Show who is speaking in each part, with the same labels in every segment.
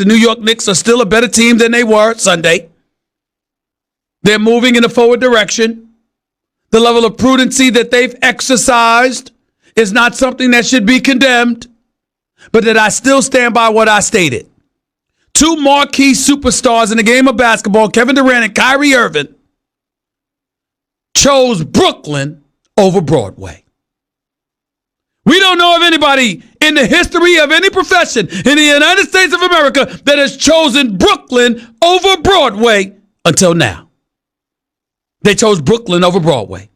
Speaker 1: the New York Knicks are still a better team than they were Sunday. They're moving in a forward direction. The level of prudency that they've exercised is not something that should be condemned, but that I still stand by what I stated. Two marquee superstars in the game of basketball, Kevin Durant and Kyrie Irving, chose Brooklyn over Broadway. We don't know of anybody in the history of any profession in the United States of America that has chosen Brooklyn over Broadway until now. They chose Brooklyn over Broadway.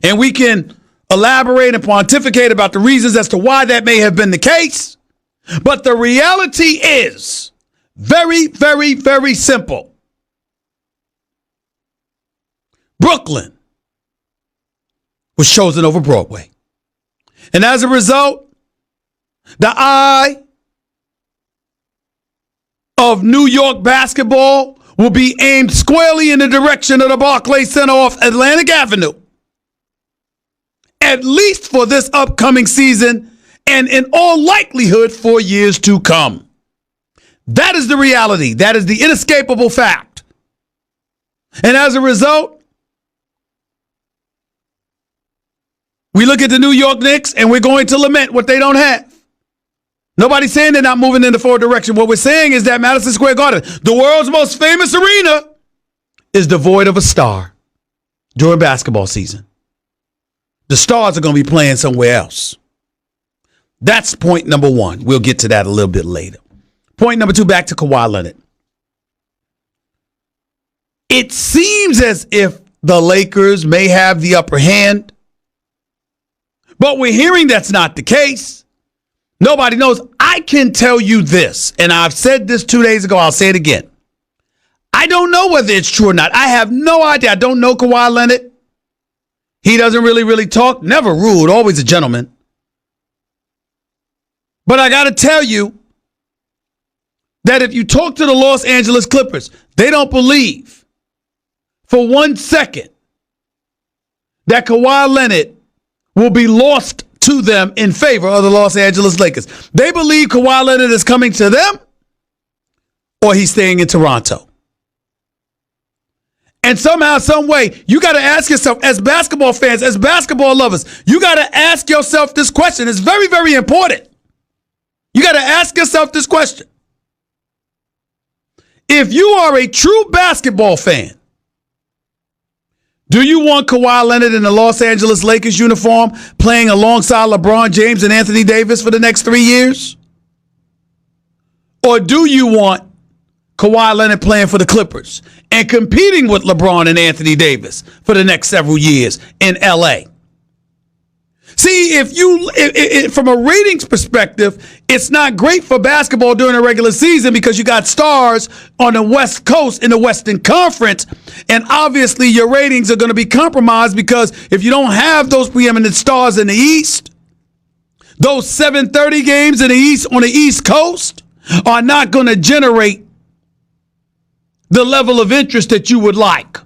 Speaker 1: And we can elaborate and pontificate about the reasons as to why that may have been the case. But the reality is very, very, very simple. Brooklyn was chosen over Broadway. And as a result, the eye of New York basketball will be aimed squarely in the direction of the Barclays Center off Atlantic Avenue, at least for this upcoming season and in all likelihood for years to come. That is the reality. That is the inescapable fact. And as a result, we look at the New York Knicks and we're going to lament what they don't have. Nobody's saying they're not moving in the forward direction. What we're saying is that Madison Square Garden, the world's most famous arena, is devoid of a star during basketball season. The stars are going to be playing somewhere else. That's point number one. We'll get to that a little bit later. Point number two, back to Kawhi Leonard. It seems as if the Lakers may have the upper hand, but we're hearing that's not the case. Nobody knows. I can tell you this, and I've said this 2 days ago. I'll say it again. I don't know whether it's true or not. I have no idea. I don't know Kawhi Leonard. He doesn't really talk. Never rude. Always a gentleman. But I got to tell you that if you talk to the Los Angeles Clippers, they don't believe for 1 second that Kawhi Leonard will be lost to them in favor of the Los Angeles Lakers. They believe Kawhi Leonard is coming to them or he's staying in Toronto. And somehow, some way, you got to ask yourself, as basketball fans, as basketball lovers, you got to ask yourself this question. It's very, very important. You got to ask yourself this question. If you are a true basketball fan, do you want Kawhi Leonard in the Los Angeles Lakers uniform playing alongside LeBron James and Anthony Davis for the next 3 years? Or do you want Kawhi Leonard playing for the Clippers and competing with LeBron and Anthony Davis for the next several years in LA? See, if from a ratings perspective, it's not great for basketball during the regular season because you got stars on the West Coast in the Western Conference, and obviously your ratings are going to be compromised because if you don't have those preeminent stars in the East, those 7:30 games in the East on the East Coast are not going to generate the level of interest that you would like.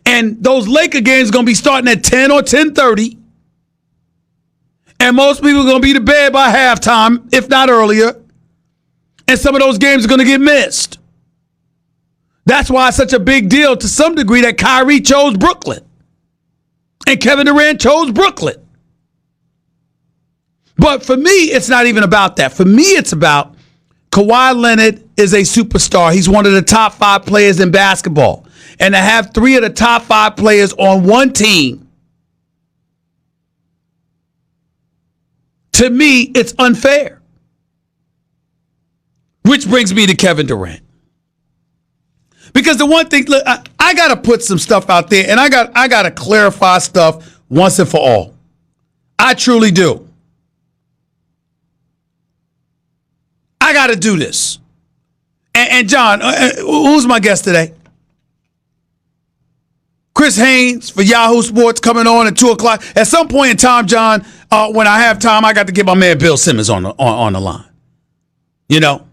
Speaker 1: And those Laker games are going to be starting at 10 or 10:30. And most people are going to be to bed by halftime, if not earlier. And some of those games are going to get missed. That's why it's such a big deal to some degree that Kyrie chose Brooklyn. And Kevin Durant chose Brooklyn. But for me, it's not even about that. For me, it's about Kawhi Leonard is a superstar. He's one of the top 5 players in basketball. And to have 3 of the top 5 players on one team, to me, it's unfair. Which brings me to Kevin Durant. Because the one thing, look, I got to put some stuff out there, and I got to clarify stuff once and for all. I truly do. I got to do this. And John, who's my guest today? Chris Haynes for Yahoo Sports coming on at 2 o'clock. At some point in time, John, when I have time, I got to get my man Bill Simmons on the line. You know,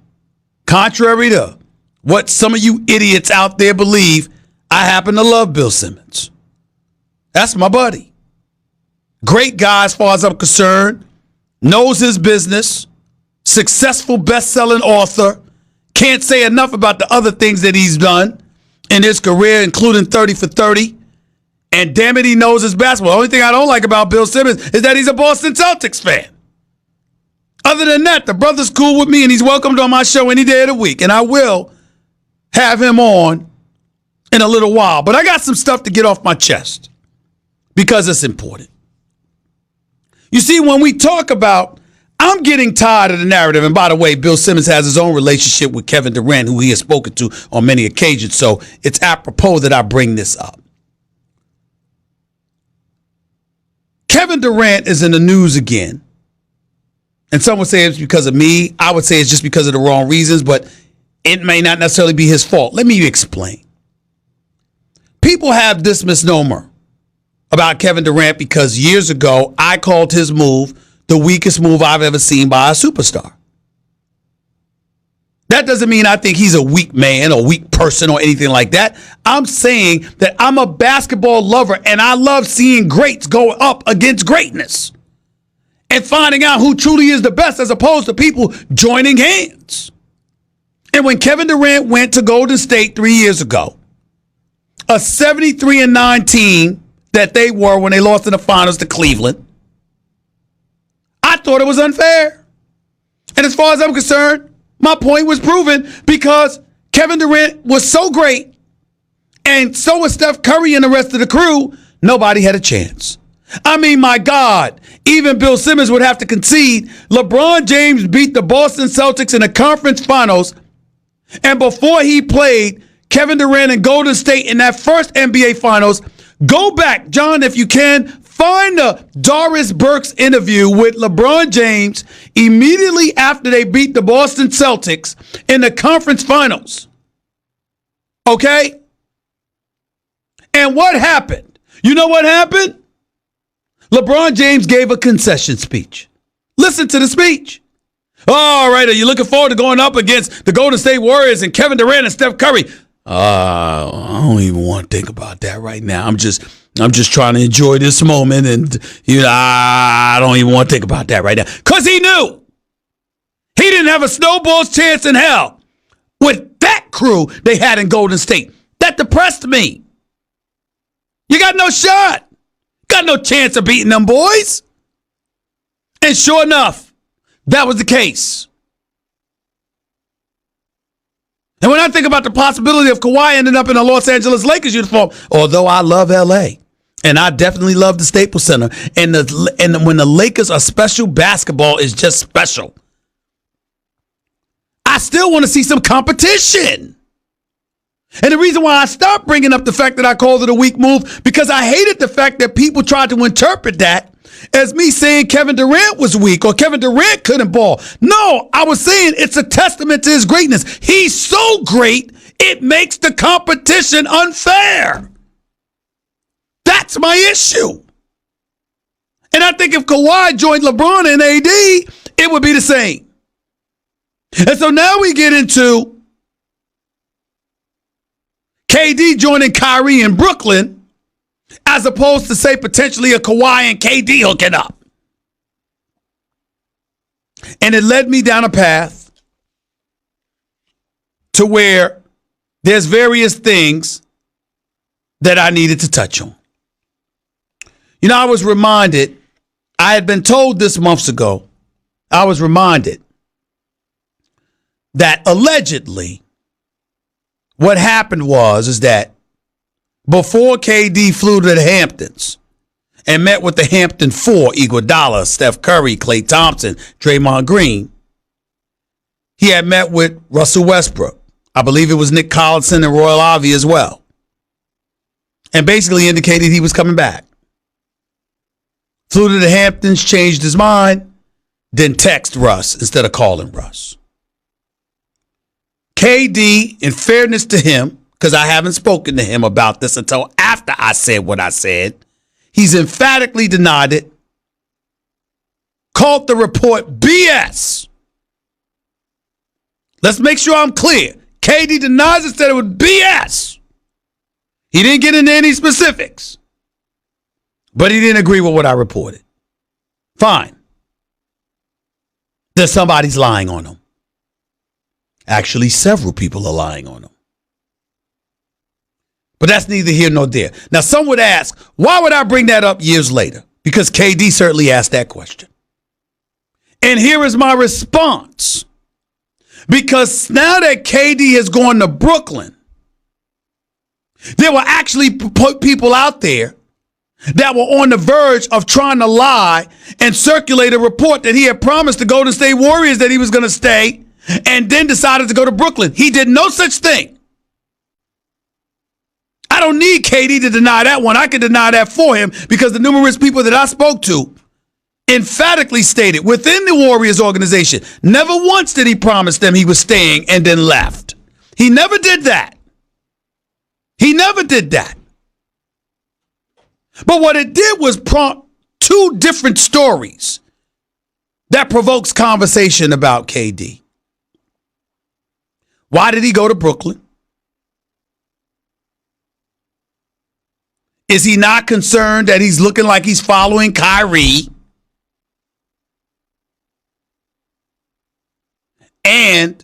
Speaker 1: contrary to what some of you idiots out there believe, I happen to love Bill Simmons. That's my buddy. Great guy as far as I'm concerned. Knows his business. successful best-selling author. Can't say enough about the other things that he's done in his career, including 30 for 30. And damn it, he knows his basketball. The only thing I don't like about Bill Simmons is that he's a Boston Celtics fan. Other than that, the brother's cool with me, and he's welcomed on my show any day of the week. And I will have him on in a little while. But I got some stuff to get off my chest because it's important. You see, when we talk about, I'm getting tired of the narrative. And by the way, Bill Simmons has his own relationship with Kevin Durant, who he has spoken to on many occasions. So it's apropos that I bring this up. Kevin Durant is in the news again. And some would say it's because of me. I would say it's just because of the wrong reasons, but it may not necessarily be his fault. Let me explain. People have this misnomer about Kevin Durant because years ago, I called his move the weakest move I've ever seen by a superstar. That doesn't mean I think he's a weak man or weak person or anything like that. I'm saying that I'm a basketball lover and I love seeing greats go up against greatness and finding out who truly is the best as opposed to people joining hands. And when Kevin Durant went to Golden State 3 years ago, a 73-9 team that they were when they lost in the finals to Cleveland, I thought it was unfair. And as far as I'm concerned, my point was proven because Kevin Durant was so great and so was Steph Curry and the rest of the crew, nobody had a chance. I mean, my God, even Bill Simmons would have to concede. LeBron James beat the Boston Celtics in the conference finals, and before he played Kevin Durant and Golden State in that first NBA finals, go back, John, if you can, find the Doris Burks interview with LeBron James immediately after they beat the Boston Celtics in the conference finals. Okay? And what happened? You know what happened? LeBron James gave a concession speech. Listen to the speech. All right, are you looking forward to going up against the Golden State Warriors and Kevin Durant and Steph Curry? I don't even want to think about that right now. I'm just trying to enjoy this moment, and I don't even want to think about that right now. Because he knew he didn't have a snowball's chance in hell with that crew they had in Golden State. That depressed me. You got no shot. Got no chance of beating them boys. And sure enough, that was the case. And when I think about the possibility of Kawhi ending up in a Los Angeles Lakers uniform, although I love L.A., and I definitely love the Staples Center, and when the Lakers are special, basketball is just special. I still want to see some competition. And the reason why I stopped bringing up the fact that I called it a weak move, because I hated the fact that people tried to interpret that as me saying Kevin Durant was weak or Kevin Durant couldn't ball. No, I was saying it's a testament to his greatness. He's so great, it makes the competition unfair. That's my issue. And I think if Kawhi joined LeBron and AD, it would be the same. And so now we get into KD joining Kyrie in Brooklyn, as opposed to, say, potentially a Kawhi and KD hooking up. And it led me down a path to where there's various things that I needed to touch on. You know, I was reminded, I had been told this months ago, I was reminded that allegedly what happened is that before KD flew to the Hamptons and met with the Hampton Four, Iguodala, Steph Curry, Klay Thompson, Draymond Green, he had met with Russell Westbrook. I believe it was Nick Collison and Royal Ivey as well. And basically indicated he was coming back. Flew to the Hamptons, changed his mind, then text Russ instead of calling Russ. KD, in fairness to him, because I haven't spoken to him about this until after I said what I said, he's emphatically denied it, called the report BS. Let's make sure I'm clear. KD denies it, said it was BS. He didn't get into any specifics, but he didn't agree with what I reported. Fine. that somebody's lying on him. Actually, several people are lying on him. But that's neither here nor there. Now, some would ask, why would I bring that up years later? Because KD certainly asked that question. And here is my response. Because now that KD has gone to Brooklyn, there were actually people out there that were on the verge of trying to lie and circulate a report that he had promised the Golden State Warriors that he was going to stay and then decided to go to Brooklyn. He did no such thing. I don't need KD to deny that one. I can deny that for him because the numerous people that I spoke to emphatically stated within the Warriors organization, never once did he promise them he was staying and then left. He never did that. He never did that. But what it did was prompt two different stories that provokes conversation about KD. Why did he go to Brooklyn? Is he not concerned that he's looking like he's following Kyrie? And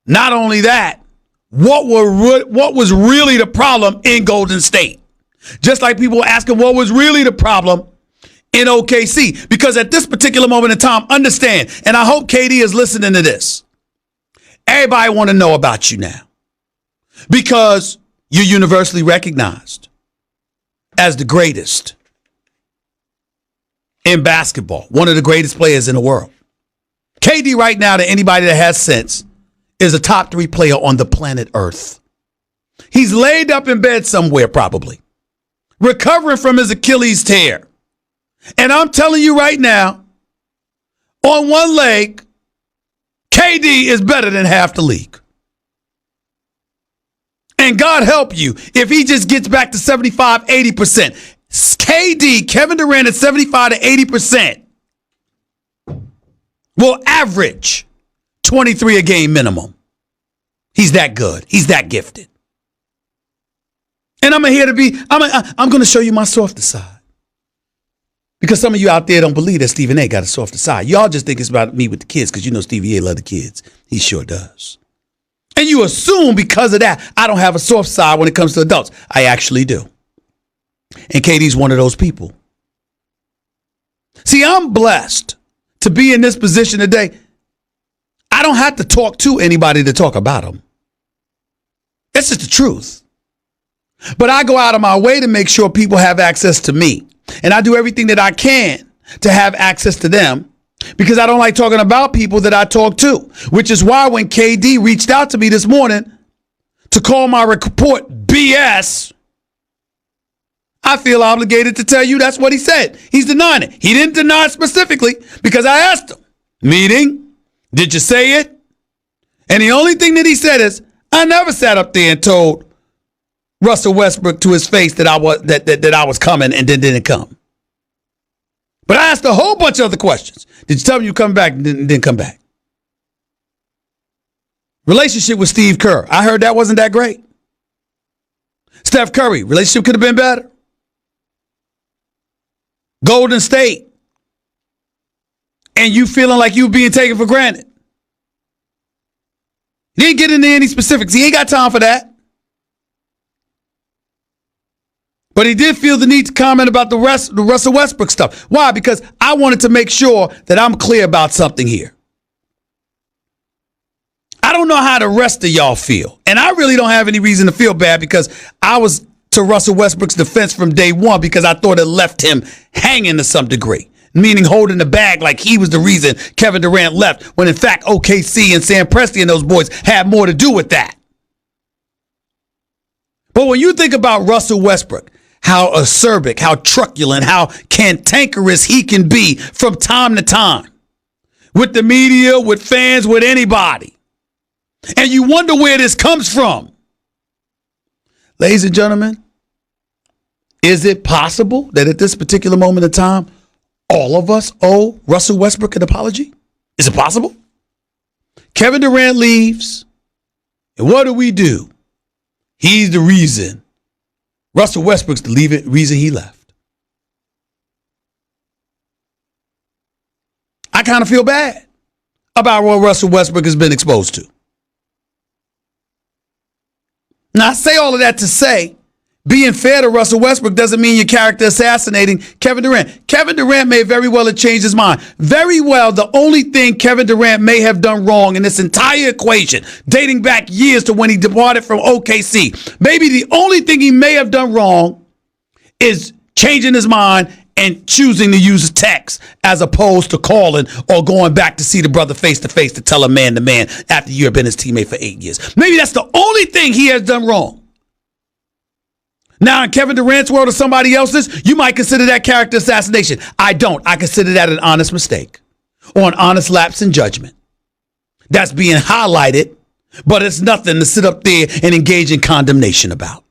Speaker 1: not only that, what was really the problem in Golden State? Just like people were asking what was really the problem in OKC. Because at this particular moment in time, understand, and I hope KD is listening to this, everybody want to know about you now. Because you're universally recognized as the greatest in basketball, one of the greatest players in the world. KD right now, to anybody that has sense, is a top 3 player on the planet Earth. He's laid up in bed somewhere probably, recovering from his Achilles tear. And I'm telling you right now, on one leg, KD is better than half the league. And God help you if he just gets back to 75, 80%. KD, Kevin Durant at 75 to 80% will average 23 a game minimum. He's that good. He's that gifted. And I'm going to show you my softer side. Because some of you out there don't believe that Stephen A got a softer side. Y'all just think it's about me with the kids because you know Stevie A love the kids. He sure does. And you assume because of that, I don't have a soft side when it comes to adults. I actually do. And KD's one of those people. See, I'm blessed to be in this position today. I don't have to talk to anybody to talk about them. That's just the truth. But I go out of my way to make sure people have access to me. And I do everything that I can to have access to them because I don't like talking about people that I talk to, which is why when KD reached out to me this morning to call my report BS, I feel obligated to tell you that's what he said. He's denying it. He didn't deny it specifically because I asked him, meaning, did you say it? And the only thing that he said is, I never sat up there and told Russell Westbrook to his face that I was coming and then didn't come. But I asked a whole bunch of other questions. Did you tell me you come back and didn't come back? Relationship with Steve Kerr. I heard that wasn't that great. Steph Curry. Relationship could have been better. Golden State. And you feeling like you being taken for granted. He didn't get into any specifics. He ain't got time for that. But he did feel the need to comment about the Russell Westbrook stuff. Why? Because I wanted to make sure that I'm clear about something here. I don't know how the rest of y'all feel. And I really don't have any reason to feel bad because I was to Russell Westbrook's defense from day one because I thought it left him hanging to some degree. Meaning holding the bag like he was the reason Kevin Durant left, when in fact OKC and Sam Presti and those boys had more to do with that. But when you think about Russell Westbrook, how acerbic, how truculent, how cantankerous he can be from time to time with the media, with fans, with anybody. And you wonder where this comes from. Ladies and gentlemen, is it possible that at this particular moment in time, all of us owe Russell Westbrook an apology? Is it possible? Kevin Durant leaves, and what do? He's the reason. Russell Westbrook's the reason he left. I kind of feel bad. about what Russell Westbrook has been exposed to. Now, I say all of that to say, being fair to Russell Westbrook doesn't mean your character assassinating Kevin Durant. Kevin Durant may very well have changed his mind. Very well, the only thing Kevin Durant may have done wrong in this entire equation, dating back years to when he departed from OKC, maybe the only thing he may have done wrong is changing his mind and choosing to use text as opposed to calling or going back to see the brother face to face to tell him man to man after you have been his teammate for 8 years. Maybe that's the only thing he has done wrong. Now, in Kevin Durant's world or somebody else's, you might consider that character assassination. I don't. I consider that an honest mistake or an honest lapse in judgment. That's being highlighted, but it's nothing to sit up there and engage in condemnation about.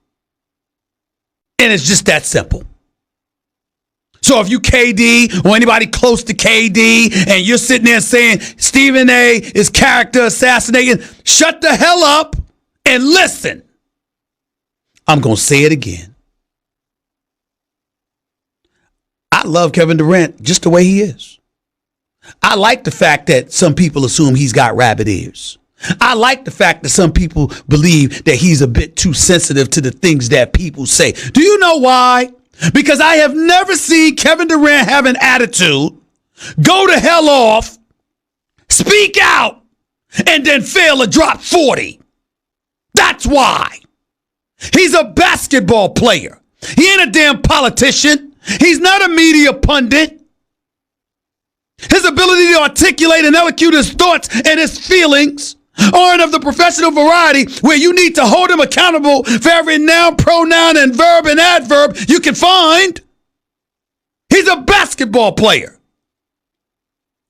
Speaker 1: And it's just that simple. So if you KD or anybody close to KD and you're sitting there saying Stephen A is character assassinating, shut the hell up and listen. I'm going to say it again. I love Kevin Durant just the way he is. I like the fact that some people assume he's got rabbit ears. I like the fact that some people believe that he's a bit too sensitive to the things that people say. Do you know why? Because I have never seen Kevin Durant have an attitude, go to hell off, speak out, and then fail to drop 40. That's why. He's a basketball player. He ain't a damn politician. He's not a media pundit. His ability to articulate and elocute his thoughts and his feelings aren't of the professional variety where you need to hold him accountable for every noun, pronoun, and verb and adverb you can find. He's a basketball player.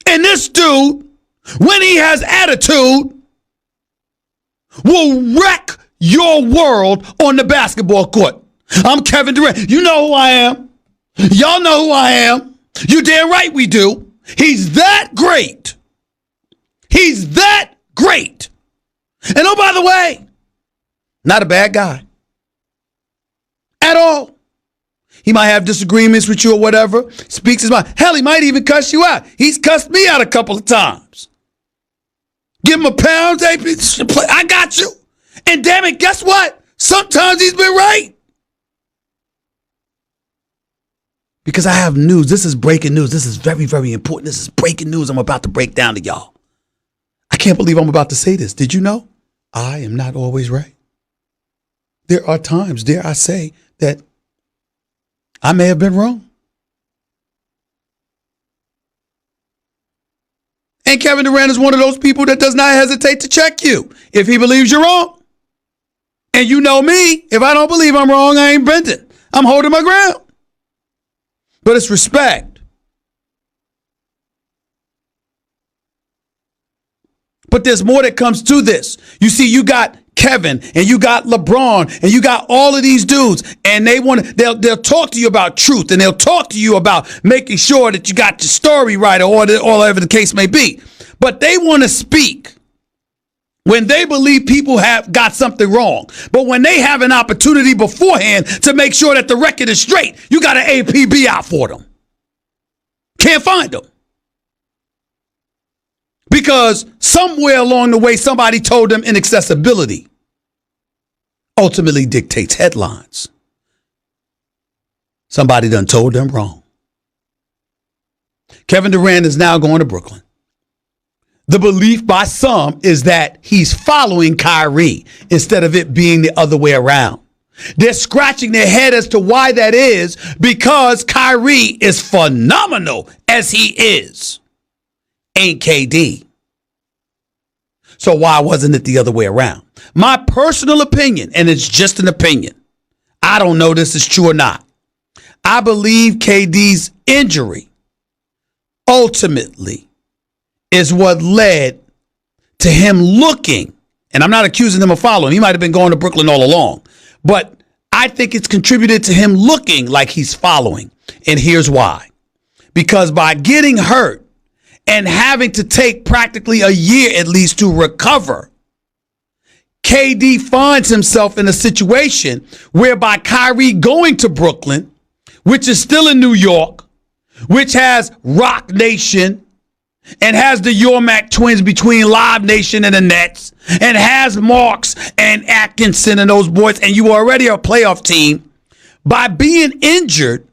Speaker 1: And this dude, when he has attitude, will wreck your world on the basketball court. I'm Kevin Durant. You know who I am. Y'all know who I am. You damn right we do. He's that great. He's that great. And oh, by the way, not a bad guy at all. He might have disagreements with you or whatever, speaks his mind. Hell, he might even cuss you out. He's cussed me out a couple of times. Give him a pound. I got you. And damn it, guess what? Sometimes he's been right. Because I have news. This is breaking news. This is very, very important. This is breaking news I'm about to break down to y'all. I can't believe I'm about to say this. Did you know? I am not always right. There are times, dare I say, that I may have been wrong. And Kevin Durant is one of those people that does not hesitate to check you if he believes you're wrong. And you know me, if I don't believe I'm wrong, I ain't bending. I'm holding my ground. But it's respect. But there's more that comes to this. You see, you got Kevin and you got LeBron and you got all of these dudes, and they'll talk to you about truth, and they'll talk to you about making sure that you got your story right or whatever the case may be. But they want to speak when they believe people have got something wrong. But when they have an opportunity beforehand to make sure that the record is straight, you got an APB out for them. Can't find them. Because somewhere along the way, somebody told them inaccessibility ultimately dictates headlines. Somebody done told them wrong. Kevin Durant is now going to Brooklyn. The belief by some is that he's following Kyrie instead of it being the other way around. They're scratching their head as to why that is, because Kyrie is phenomenal as he is. Ain't KD. So why wasn't it the other way around? My personal opinion, and it's just an opinion, I don't know this is true or not. I believe KD's injury ultimately is what led to him looking, and I'm not accusing him of following. He might have been going to Brooklyn all along, but I think it's contributed to him looking like he's following. And here's why. Because by getting hurt and having to take practically a year at least to recover, KD finds himself in a situation whereby Kyrie going to Brooklyn, which is still in New York, which has Rock Nation and has the Yormack twins between Live Nation and the Nets, and has Marks and Atkinson and those boys, and you are already a playoff team, by being injured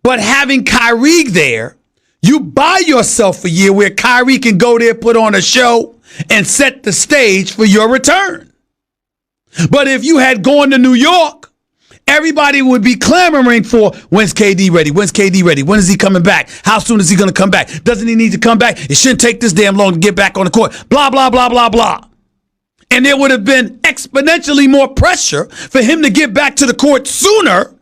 Speaker 1: but having Kyrie there, you buy yourself a year where Kyrie can go there, put on a show, and set the stage for your return. But if you had gone to New York, everybody would be clamoring for, when's KD ready? When's KD ready? When is he coming back? How soon is he going to come back? Doesn't he need to come back? It shouldn't take this damn long to get back on the court. Blah, blah, blah, blah, blah. And there would have been exponentially more pressure for him to get back to the court sooner,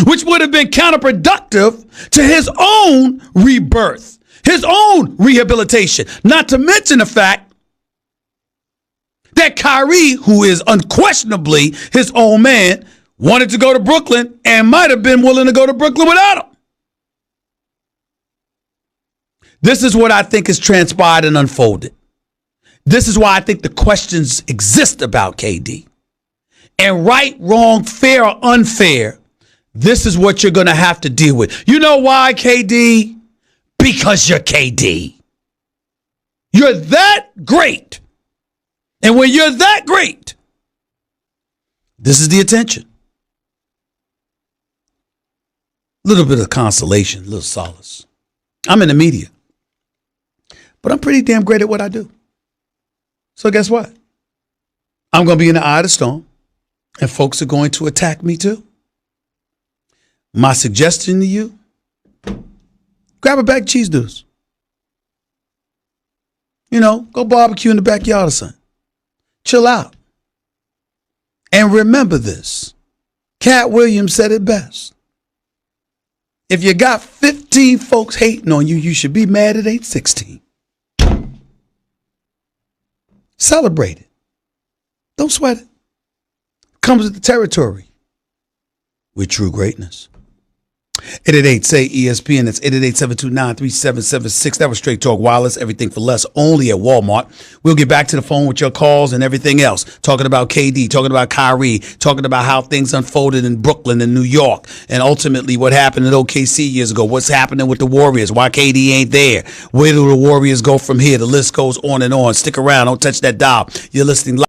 Speaker 1: which would have been counterproductive to his own rebirth, his own rehabilitation. Not to mention the fact that Kyrie, who is unquestionably his own man, wanted to go to Brooklyn and might have been willing to go to Brooklyn without him. This is what I think has transpired and unfolded. This is why I think the questions exist about KD. And right, wrong, fair, or unfair, this is what you're going to have to deal with. You know why, KD? Because you're KD. You're that great. And when you're that great, this is the attention. A little bit of consolation, a little solace. I'm in the media, but I'm pretty damn great at what I do. So guess what? I'm going to be in the eye of the storm, and folks are going to attack me too. My suggestion to you, grab a bag of cheese doodles. You know, go barbecue in the backyard or something. Chill out. And remember this. Cat Williams said it best. If you got 15 folks hating on you, you should be mad it ain't 16. Celebrate it. Don't sweat it. Comes with the territory. With true greatness. 888-SAY-ESPN. That's 888-729-3776. That was Straight Talk Wireless. Everything for less, only at Walmart. We'll get back to the phone with your calls and everything else. Talking about KD, talking about Kyrie, talking about how things unfolded in Brooklyn and New York, and ultimately what happened in OKC years ago. What's happening with the Warriors? Why KD ain't there? Where do the Warriors go from here? The list goes on and on. Stick around. Don't touch that dial. You're listening live.